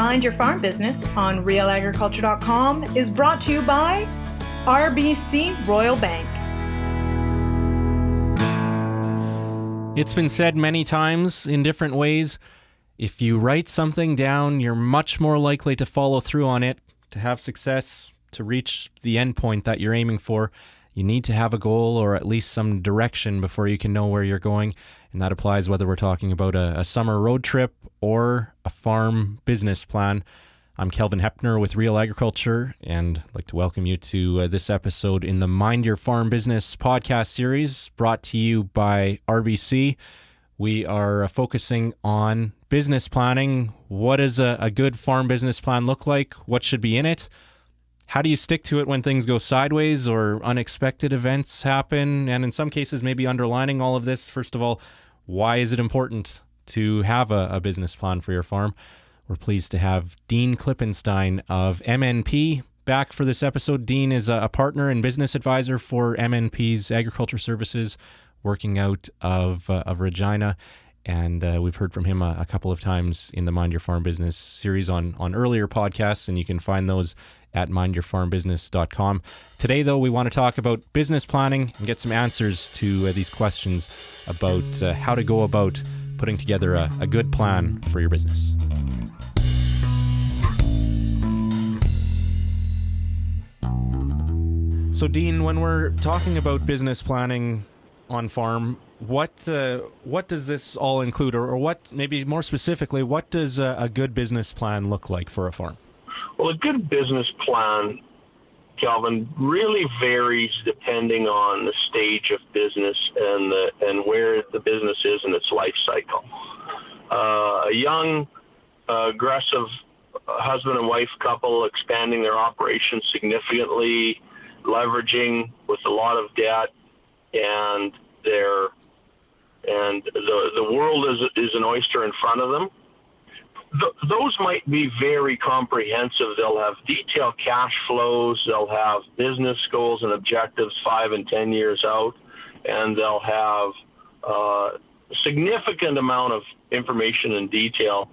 Mind Your Farm Business on RealAgriculture.com is brought to you by RBC Royal Bank. It's been said many times in different ways, if you write something down, you're much more likely to follow through on it, to have success, to reach the end point that you're aiming for. You need to have a goal or at least some direction before you can know where you're going. And that applies whether we're talking about a summer road trip or a farm business plan. I'm Kelvin Hepner with Real Agriculture, and I'd like to welcome you to this episode in the Mind Your Farm Business podcast series brought to you by RBC. We are focusing on business planning. What does a good farm business plan look like? What should be in it? How do you stick to it when things go sideways or unexpected events happen? And in some cases, maybe underlining all of this, first of all, why is it important to have a business plan for your farm? We're pleased to have Dean Klippenstine of MNP back for this episode. Dean is a partner and business advisor for MNP's agriculture services, working out of Regina. And we've heard from him a couple of times in the Mind Your Farm Business series on earlier podcasts, and you can find those at mindyourfarmbusiness.com. Today, though, we want to talk about business planning and get some answers to these questions about how to go about putting together a good plan for your business. So, Dean, when we're talking about business planning on farm, what does this all include, or what, maybe more specifically, what does a good business plan look like for a farm? Well, a good business plan, Calvin, really varies depending on the stage of business and where the business is in its life cycle. A young, aggressive husband and wife couple expanding their operation significantly, leveraging with a lot of debt, and the world is an oyster in front of them. Those might be very comprehensive. They'll have detailed cash flows. They'll have business goals and objectives 5 and 10 years out, and they'll have a significant amount of information and detail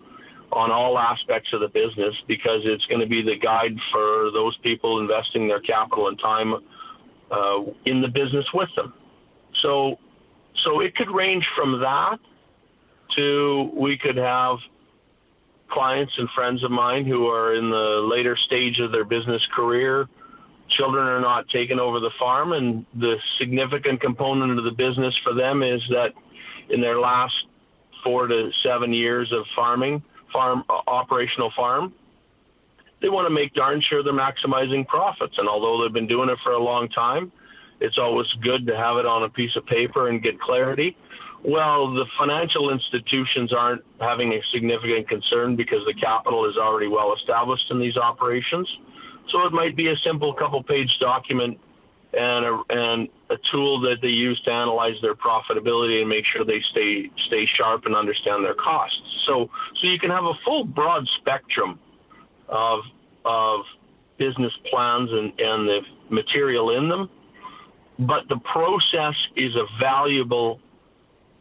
on all aspects of the business, because it's going to be the guide for those people investing their capital and time in the business with them. So it could range from that to, we could have clients and friends of mine who are in the later stage of their business career. Children are not taking over the farm, and the significant component of the business for them is that in their last 4 to 7 years of operational farm, they want to make darn sure they're maximizing profits. And although they've been doing it for a long time, it's always good to have it on a piece of paper and get clarity. Well, the financial institutions aren't having a significant concern because the capital is already well established in these operations. So it might be a simple couple-page document and a tool that they use to analyze their profitability and make sure they stay sharp and understand their costs. So you can have a full broad spectrum of business plans and the material in them, but the process is a valuable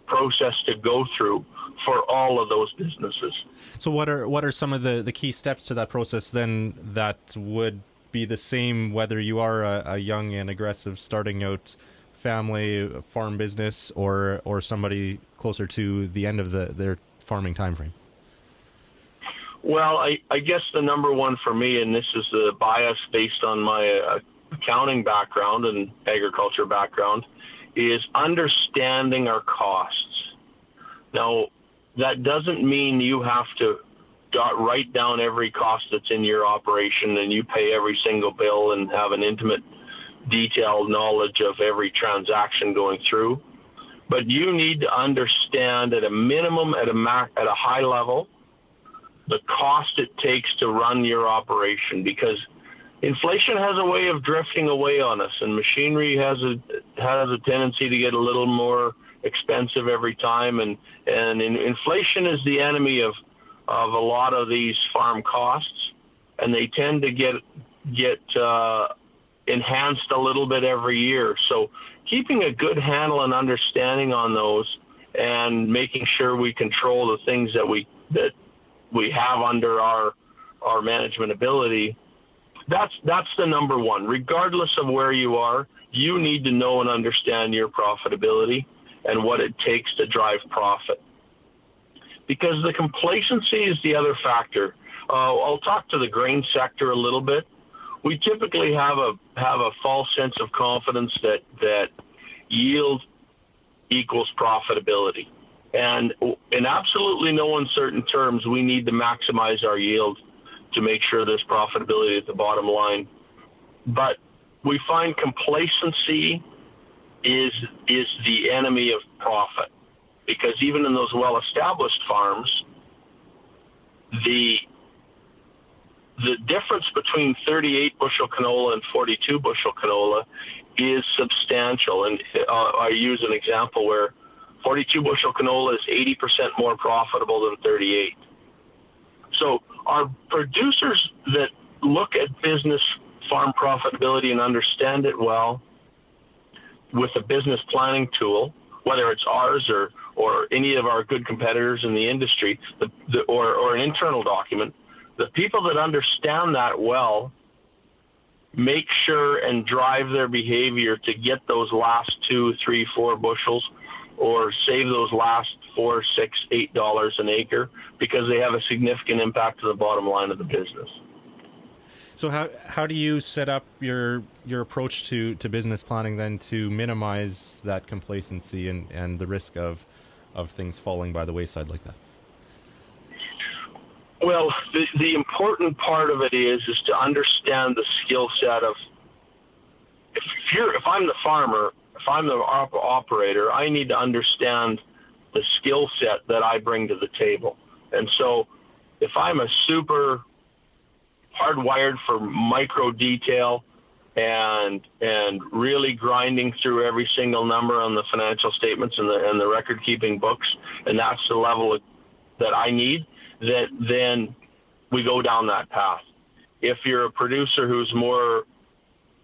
process to go through for all of those businesses. So what are some of the key steps to that process then that would be the same whether you are a young and aggressive starting out family farm business or somebody closer to the end of their farming time frame? Well, I guess the number one for me, and this is the bias based on my accounting background and agriculture background, is understanding our costs. Now, that doesn't mean you have to write down every cost that's in your operation and you pay every single bill and have an intimate, detailed knowledge of every transaction going through. But you need to understand at a minimum, at a high level, the cost it takes to run your operation, because inflation has a way of drifting away on us, and machinery has a tendency to get a little more expensive every time, and inflation is the enemy of a lot of these farm costs, and they tend to get enhanced a little bit every year. So keeping a good handle and understanding on those, and making sure we control the things that we have under our our management ability, that's the number one. Regardless of where you are, you need to know and understand your profitability and what it takes to drive profit. Because the complacency is the other factor. I'll talk to the grain sector a little bit. We typically have a false sense of confidence that yield equals profitability. And in absolutely no uncertain terms, we need to maximize our yield to make sure there's profitability at the bottom line. But we find complacency is the enemy of profit, because even in those well-established farms, the difference between 38 bushel canola and 42 bushel canola is substantial. And I use an example where 42 bushel canola is 80% more profitable than 38. So our producers that look at business farm profitability and understand it well with a business planning tool, whether it's ours or any of our good competitors in the industry, or an internal document, the people that understand that well make sure and drive their behavior to get those last 2, 3, 4 bushels, or save those last $4, $6, $8 an acre, because they have a significant impact to the bottom line of the business. So how do you set up your approach to business planning then to minimize that complacency and the risk of things falling by the wayside like that? Well, the important part of it is to understand the skill set of, if I'm the farmer, if I'm the operator, I need to understand the skill set that I bring to the table. And so if I'm a super hardwired for micro detail and really grinding through every single number on the financial statements and the record keeping books, and that's the level that I need, then we go down that path. If you're a producer who's more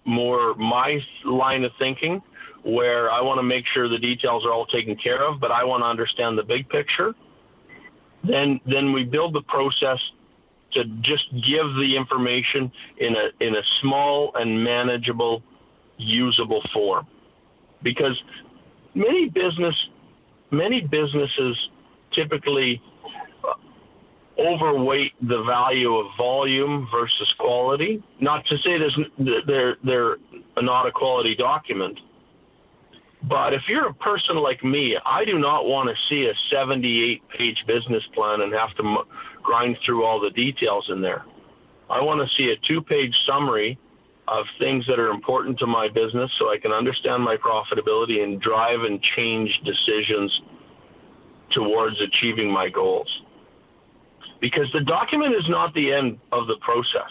my line of thinking, where I want to make sure the details are all taken care of, but I want to understand the big picture, then we build the process to just give the information in a small and manageable, usable form. Because many businesses typically overweight the value of volume versus quality. Not to say they're not a quality document, but if you're a person like me, I do not want to see a 78-page business plan and have to grind through all the details in there. I want to see a 2-page summary of things that are important to my business so I can understand my profitability and drive and change decisions towards achieving my goals. Because the document is not the end of the process.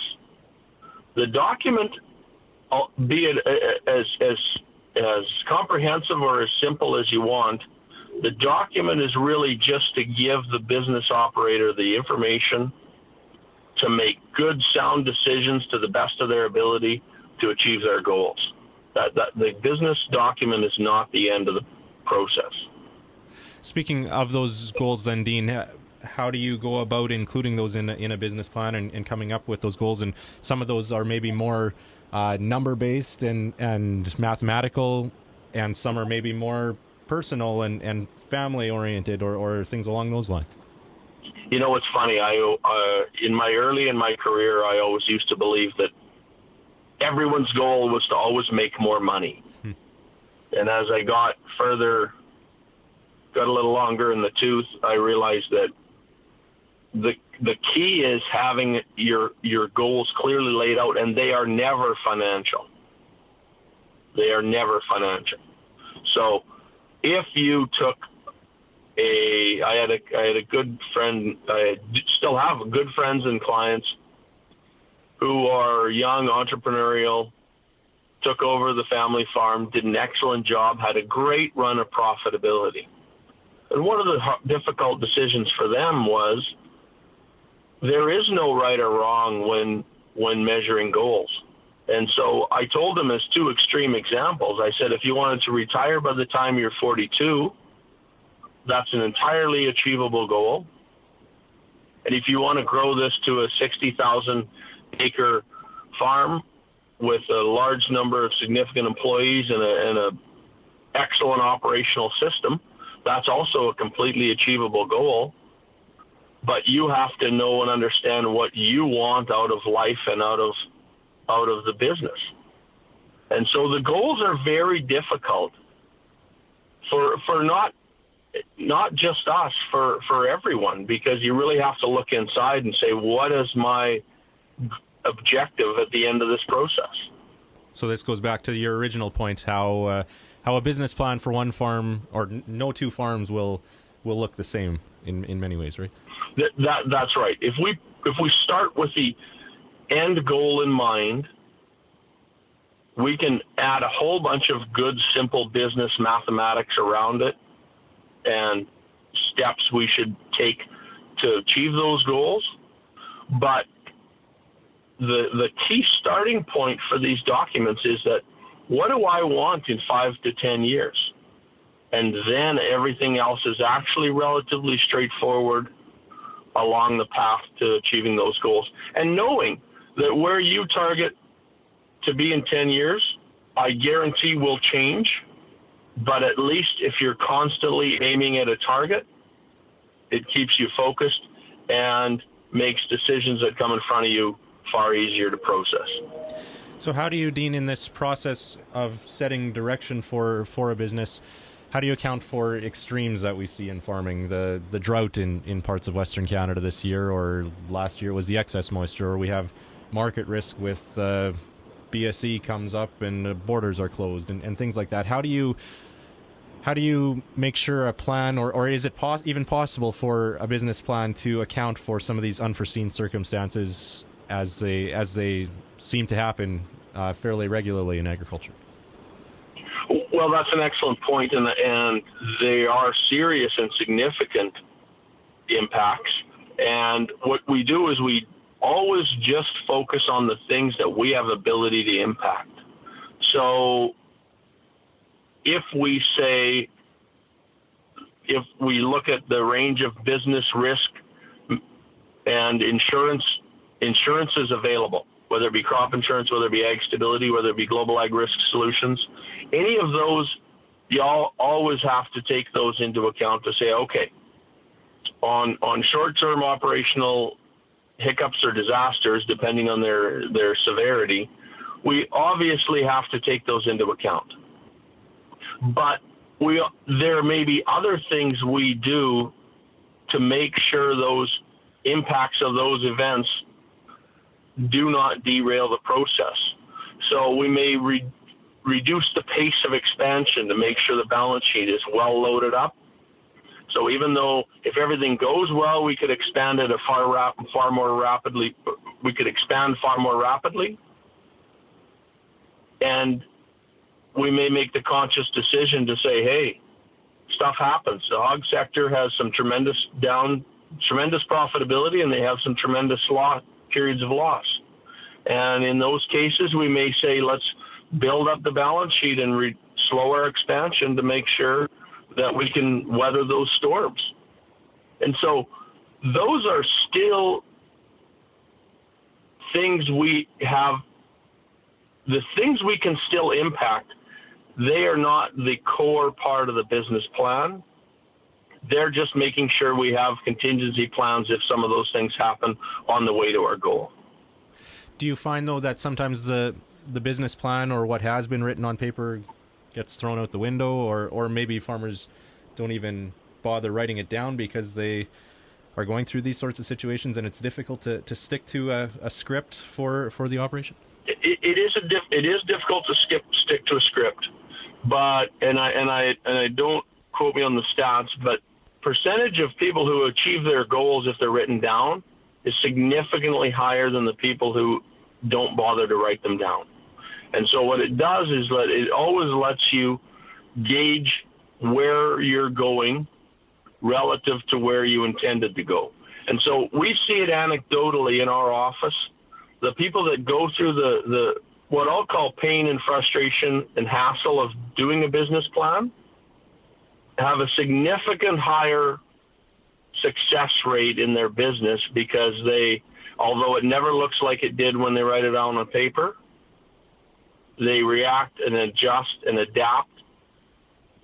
The document, be it as comprehensive or as simple as you want, the document is really just to give the business operator the information to make good, sound decisions to the best of their ability to achieve their goals. That the business document is not the end of the process. Speaking of those goals then, Dean, how do you go about including those in a business plan and coming up with those goals? And some of those are maybe more number-based and mathematical, and some are maybe more personal and family-oriented or things along those lines. You know, it's funny. In my career, I always used to believe that everyone's goal was to always make more money. And as I got a little longer in the tooth, I realized that the key is having your goals clearly laid out, and they are never financial. They are never financial. So if you took I had a good friend, I still have good friends and clients who are young, entrepreneurial, took over the family farm, did an excellent job, had a great run of profitability. And one of the difficult decisions for them was there is no right or wrong when measuring goals. And so I told them as 2 extreme examples. I said, if you wanted to retire by the time you're 42, that's an entirely achievable goal. And if you want to grow this to a 60,000 acre farm with a large number of significant employees and a excellent operational system, that's also a completely achievable goal. But you have to know and understand what you want out of life and out of the business. And so the goals are very difficult for not just us, for everyone, because you really have to look inside and say, what is my objective at the end of this process? So this goes back to your original point, how a business plan for one farm or no two farms will look the same in many ways, right? That's right. If we start with the end goal in mind, we can add a whole bunch of good, simple business mathematics around it and steps we should take to achieve those goals. But the key starting point for these documents is that, what do I want in 5 to 10 years? And then everything else is actually relatively straightforward along the path to achieving those goals. And knowing that where you target to be in 10 years, I guarantee will change. But at least if you're constantly aiming at a target, it keeps you focused and makes decisions that come in front of you far easier to process. So how do you, Dean, in this process of setting direction for a business, how do you account for extremes that we see in farming? The drought in parts of Western Canada this year, or last year was the excess moisture, or we have market risk with BSE comes up and the borders are closed and things like that. How do you make sure a plan, or is it even possible for a business plan to account for some of these unforeseen circumstances as they seem to happen fairly regularly in agriculture? Well, that's an excellent point, and they are serious and significant impacts. And what we do is we always just focus on the things that we have ability to impact. So if we look at the range of business risk and insurance is available, whether it be crop insurance, whether it be ag stability, whether it be global ag risk solutions, any of those, you always have to take those into account to say, okay, on short-term operational hiccups or disasters, depending on their severity, we obviously have to take those into account. But there may be other things we do to make sure those impacts of those events do not derail the process. So we may reduce the pace of expansion to make sure the balance sheet is well loaded up. So even though if everything goes well, we could expand at far more rapidly. We could expand far more rapidly, and we may make the conscious decision to say, "Hey, stuff happens. The hog sector has some tremendous profitability, and they have some tremendous periods of loss. And in those cases, we may say, let's build up the balance sheet and slow our expansion to make sure that we can weather those storms." And so those are still things we have, the things we can still impact. They are not the core part of the business plan. They're just making sure we have contingency plans if some of those things happen on the way to our goal. Do you find, though, that sometimes the business plan or what has been written on paper gets thrown out the window, or maybe farmers don't even bother writing it down because they are going through these sorts of situations and it's difficult to stick to a script for the operation? It is difficult to stick to a script, but and I don't quote me on the stats, but percentage of people who achieve their goals if they're written down is significantly higher than the people who don't bother to write them down. And so what it does is that it always lets you gauge where you're going relative to where you intended to go. And so we see it anecdotally in our office. The people that go through the what I'll call pain and frustration and hassle of doing a business plan have a significant higher success rate in their business because although it never looks like it did when they write it down on paper, they react and adjust and adapt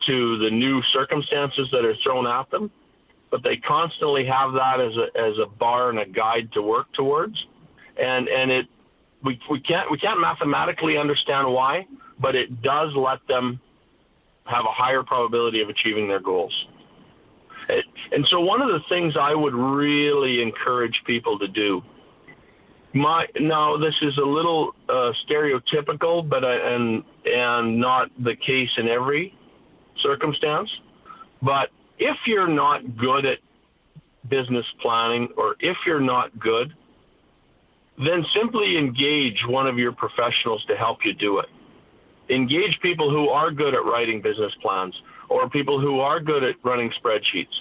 to the new circumstances that are thrown at them. But they constantly have that as a bar and a guide to work towards. And we can't mathematically understand why, but it does let them have a higher probability of achieving their goals. And so one of the things I would really encourage people to do, now this is a little stereotypical, but and not the case in every circumstance, but if you're not good at business planning, or if you're not good, then simply engage one of your professionals to help you do it. Engage people who are good at writing business plans, or people who are good at running spreadsheets,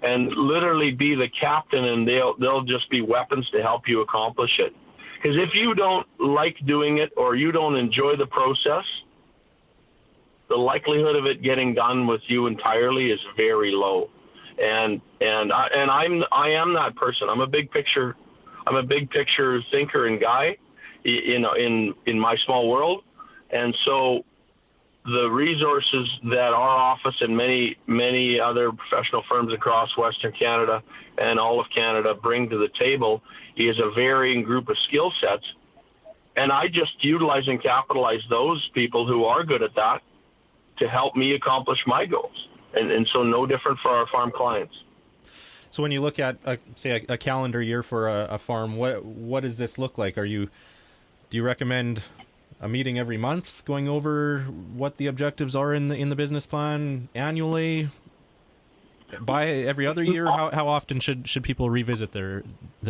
and literally be the captain, and they'll just be weapons to help you accomplish it. Because if you don't like doing it, or you don't enjoy the process, the likelihood of it getting done with you entirely is very low. And I am that person. I'm a big picture thinker and guy, in my small world. And so the resources that our office and many other professional firms across Western Canada and all of Canada bring to the table is a varying group of skill sets. And I just utilize and capitalize those people who are good at that to help me accomplish my goals. And so no different for our farm clients. So when you look at, say, a calendar year for a farm, what does this look like? Do you recommend a meeting every month, going over what the objectives are in the business plan annually, by every other year? How often should people revisit their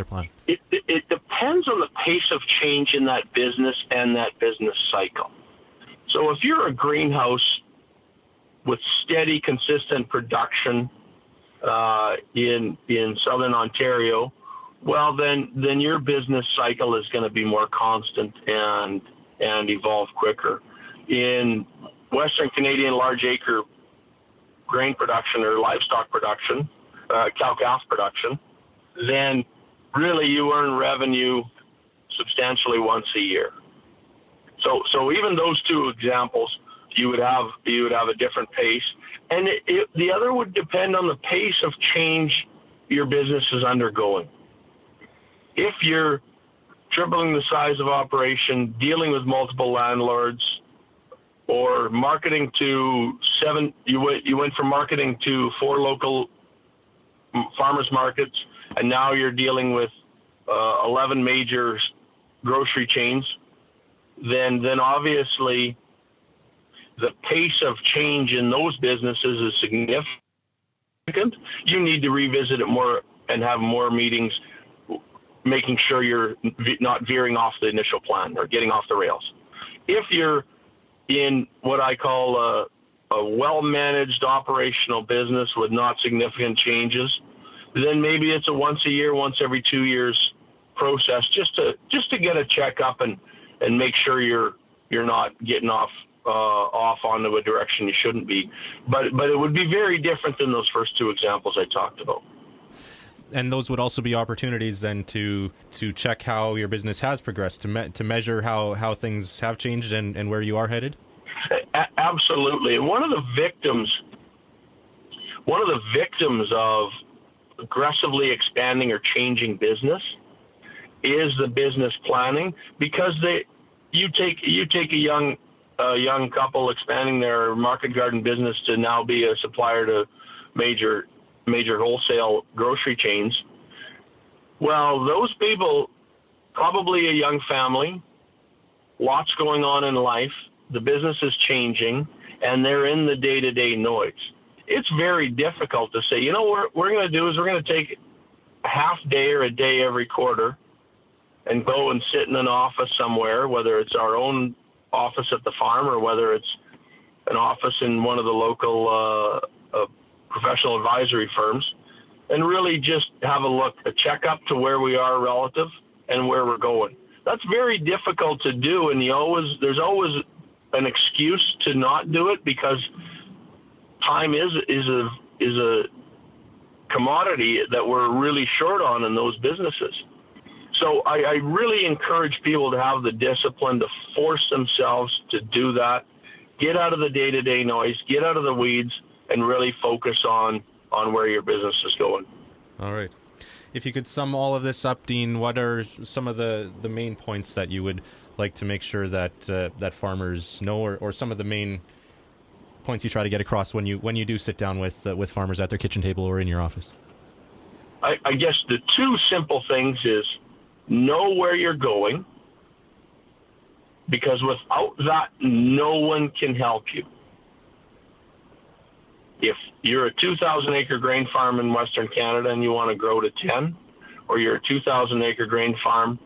plan? It depends on the pace of change in that business and that business cycle. So if you're a greenhouse with steady, consistent production in Southern Ontario, well, then your business cycle is going to be more constant and evolve quicker. In Western Canadian large acre grain production or livestock production, cow-calf production, then really you earn revenue substantially once a year. So even those two examples, you would have a different pace, and the other would depend on the pace of change your business is undergoing. If you're tripling the size of operation, dealing with multiple landlords, or marketing to you went from marketing to 4 local farmers markets, and now you're dealing with 11 major grocery chains, then obviously the pace of change in those businesses is significant. You need to revisit it more and have more meetings, making sure you're not veering off the initial plan or getting off the rails. If you're in what I call a well-managed operational business with not significant changes, then maybe it's a once a year, once every 2 years process, just to get a checkup and make sure you're not getting off onto a direction you shouldn't be. But it would be very different than those first 2 examples I talked about. And those would also be opportunities then to check how your business has progressed, to measure how things have changed and where you are headed? Absolutely. And one of the victims of aggressively expanding or changing business is the business planning, because you take a young couple expanding their market garden business to now be a supplier to major wholesale grocery chains. Well, those people, probably a young family, lots going on in life, the business is changing, and they're in the day-to-day noise. It's very difficult to say, what we're going to do is we're going to take a half day or a day every quarter and go and sit in an office somewhere, whether it's our own office at the farm or whether it's an office in one of the local professional advisory firms, and really just have a checkup to where we are relative and where we're going. That's very difficult to do, and there's always an excuse to not do it, because time is a commodity that we're really short on in those businesses. So I really encourage people to have the discipline to force themselves to do that, get out of the day-to-day noise, get out of the weeds, and really focus on where your business is going. All right. If you could sum all of this up, Dean, what are some of the main points that you would like to make sure that that farmers know, or some of the main points you try to get across when you do sit down with farmers at their kitchen table or in your office? I guess the two simple things is know where you're going, because without that, no one can help you. If you're a 2,000-acre grain farm in Western Canada and you want to grow to 10, or you're a 2,000-acre grain farm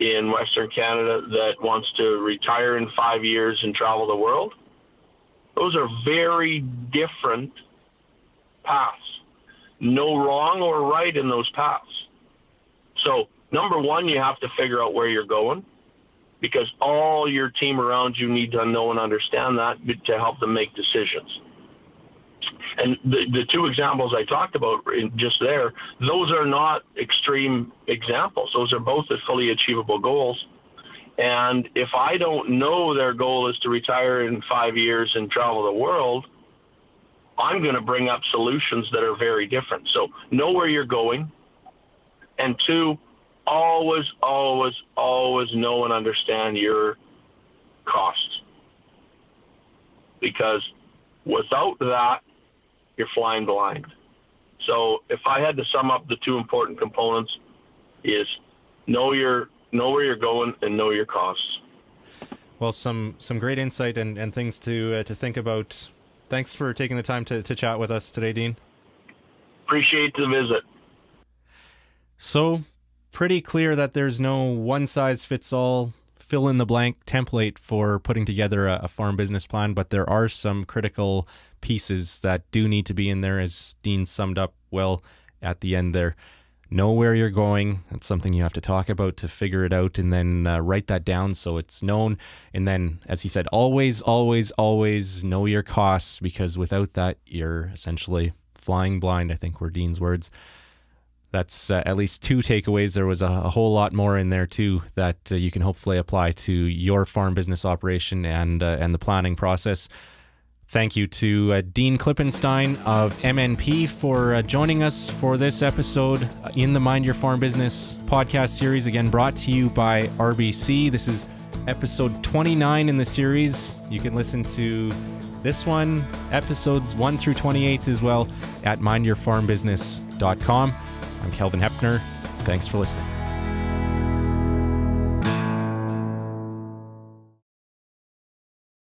in Western Canada that wants to retire in 5 years and travel the world, those are very different paths. No wrong or right in those paths. So, number one, you have to figure out where you're going, because all your team around you need to know and understand that to help them make decisions. And the two examples I talked about just there, those are not extreme examples. Those are both fully achievable goals. And if I don't know their goal is to retire in 5 years and travel the world, I'm going to bring up solutions that are very different. So know where you're going. And two, always, always, always know and understand your costs. Because without that, you're flying blind. So if I had to sum up the two important components, is know where you're going and know your costs. Well, some great insight and things to think about. Thanks for taking the time to chat with us today, Dean. Appreciate the visit. So, pretty clear that there's no one-size-fits-all, fill-in-the-blank template for putting together a farm business plan, but there are some critical pieces that do need to be in there, as Dean summed up well at the end there. Know where you're going. That's something you have to talk about to figure it out, and then write that down so it's known. And then, as he said, always, always, always know your costs, because without that, you're essentially flying blind, I think were Dean's words. That's at least two takeaways. There was a whole lot more in there too that you can hopefully apply to your farm business operation and the planning process. Thank you to Dean Klippenstine of MNP for joining us for this episode in the Mind Your Farm Business podcast series, again brought to you by RBC. This is episode 29 in the series. You can listen to this one, episodes 1 through 28 as well, at mindyourfarmbusiness.com. I'm Kelvin Hepner. Thanks for listening.